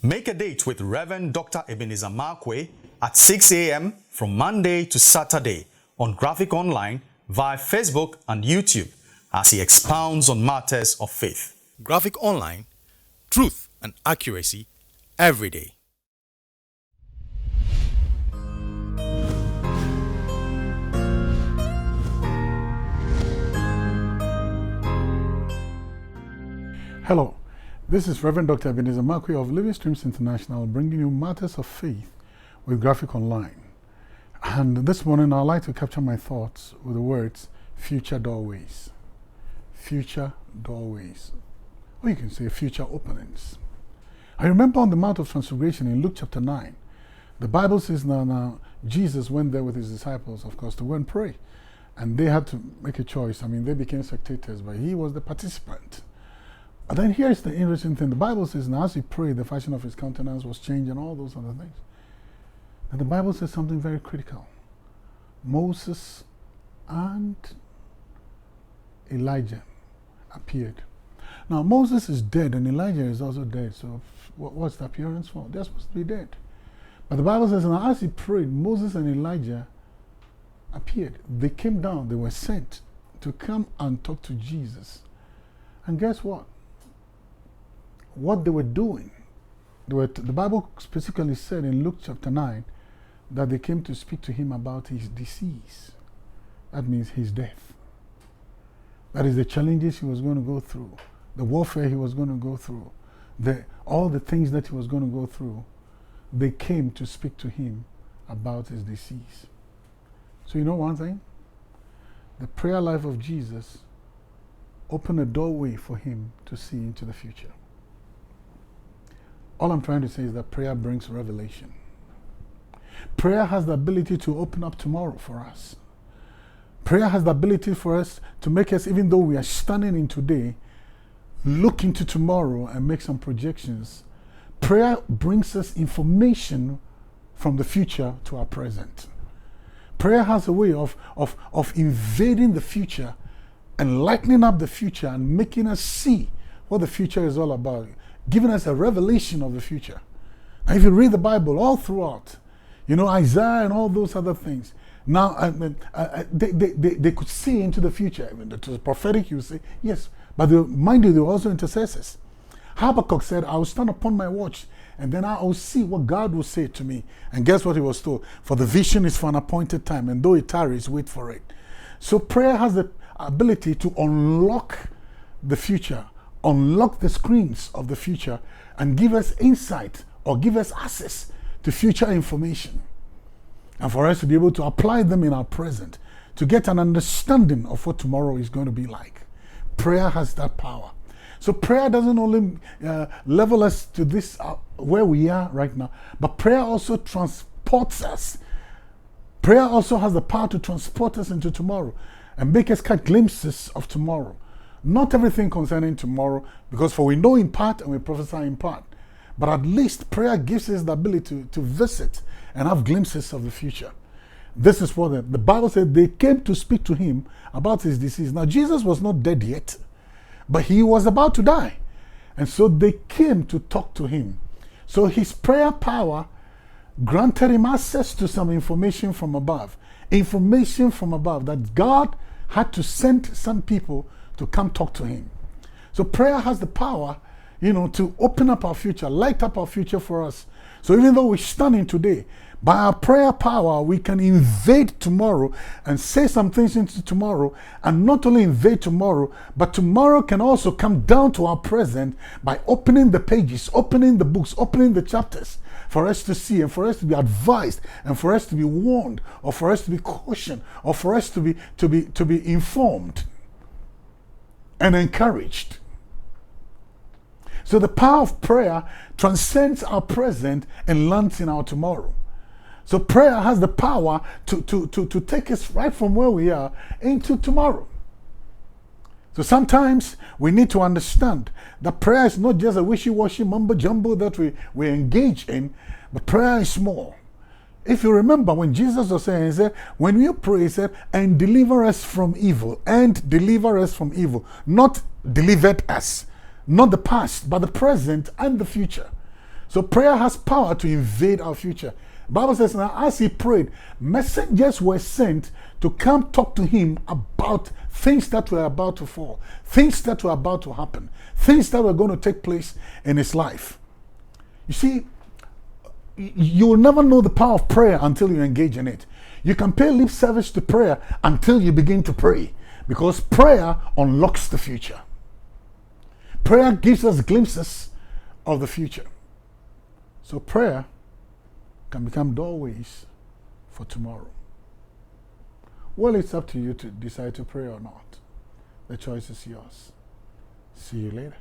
Make a date with Reverend Dr. Ebenezer Markwe at 6 a.m. from Monday to Saturday on Graphic Online via Facebook and YouTube as he expounds on matters of faith. Graphic Online, truth and accuracy every day. Hello, this is Reverend Dr. Ebenezer Markwe of Living Streams International, bringing you matters of faith with Graphic Online. And this morning I'd like to capture my thoughts with the words future doorways. Future doorways. Or you can say future openings. I remember on the Mount of Transfiguration in Luke chapter 9, the Bible says now Jesus went there with his disciples, of course, to go and pray. And they had to make a choice. They became spectators, but he was the participant. But then here's the interesting thing. The Bible says now as he prayed, the fashion of his countenance was changed and all those other things. And the Bible says something very critical. Moses and Elijah appeared. Now Moses is dead and Elijah is also dead. So what's the appearance for? They're supposed to be dead. But the Bible says now as he prayed, Moses and Elijah appeared. They came down. They were sent to come and talk to Jesus. And guess what? What they were doing, the Bible specifically said in Luke chapter 9 that they came to speak to him about his disease. That means his death. That is the challenges he was going to go through, the warfare he was going to go through, all the things that he was going to go through. They came to speak to him about his disease. So you know one thing? The prayer life of Jesus opened a doorway for him to see into the future. All I'm trying to say is that prayer brings revelation. Prayer has the ability to open up tomorrow for us. Prayer has the ability for us to make us, even though we are standing in today, look into tomorrow and make some projections. Prayer brings us information from the future to our present. Prayer has a way of invading the future and lightening up the future and making us see what the future is all about, giving us a revelation of the future. Now, if you read the Bible all throughout, Isaiah and all those other things, now they could see into the future. To the prophetic, you say, yes, but mind you, they were also intercessors. Habakkuk said, I will stand upon my watch, and then I will see what God will say to me. And guess what he was told? For the vision is for an appointed time, and though it tarries, wait for it. So prayer has the ability to unlock the future, unlock the screens of the future, and give us insight or give us access to future information. And for us to be able to apply them in our present, to get an understanding of what tomorrow is going to be like. Prayer has that power. So prayer doesn't only level us to this where we are right now, but prayer also transports us. Prayer also has the power to transport us into tomorrow and make us catch glimpses of tomorrow. Not everything concerning tomorrow, because for we know in part and we prophesy in part. But at least prayer gives us the ability to visit and have glimpses of the future. This is what the Bible said. They came to speak to him about his disease. Now Jesus was not dead yet, but he was about to die. And so they came to talk to him. So his prayer power granted him access to some information from above. Information from above that God had to send some people to come talk to him. So prayer has the power, to open up our future, light up our future for us. So even though we're standing today, by our prayer power, we can invade tomorrow and say some things into tomorrow, and not only invade tomorrow, but tomorrow can also come down to our present by opening the pages, opening the books, opening the chapters for us to see and for us to be advised and for us to be warned or for us to be cautioned or for us to be informed and encouraged. So the power of prayer transcends our present and lands in our tomorrow. So prayer has the power to take us right from where we are into tomorrow. So sometimes we need to understand that prayer is not just a wishy-washy mumbo-jumbo that we engage in, but prayer is more. If you remember when Jesus was saying, he said, when you pray, he said, and deliver us from evil, and deliver us from evil, not delivered us, not the past, but the present and the future. So prayer has power to invade our future. The Bible says now, as he prayed, messengers were sent to come talk to him about things that were about to fall, things that were about to happen, things that were going to take place in his life. You see, you will never know the power of prayer until you engage in it. You can pay lip service to prayer until you begin to pray, because prayer unlocks the future. Prayer gives us glimpses of the future. So prayer can become doorways for tomorrow. Well, it's up to you to decide to pray or not. The choice is yours. See you later.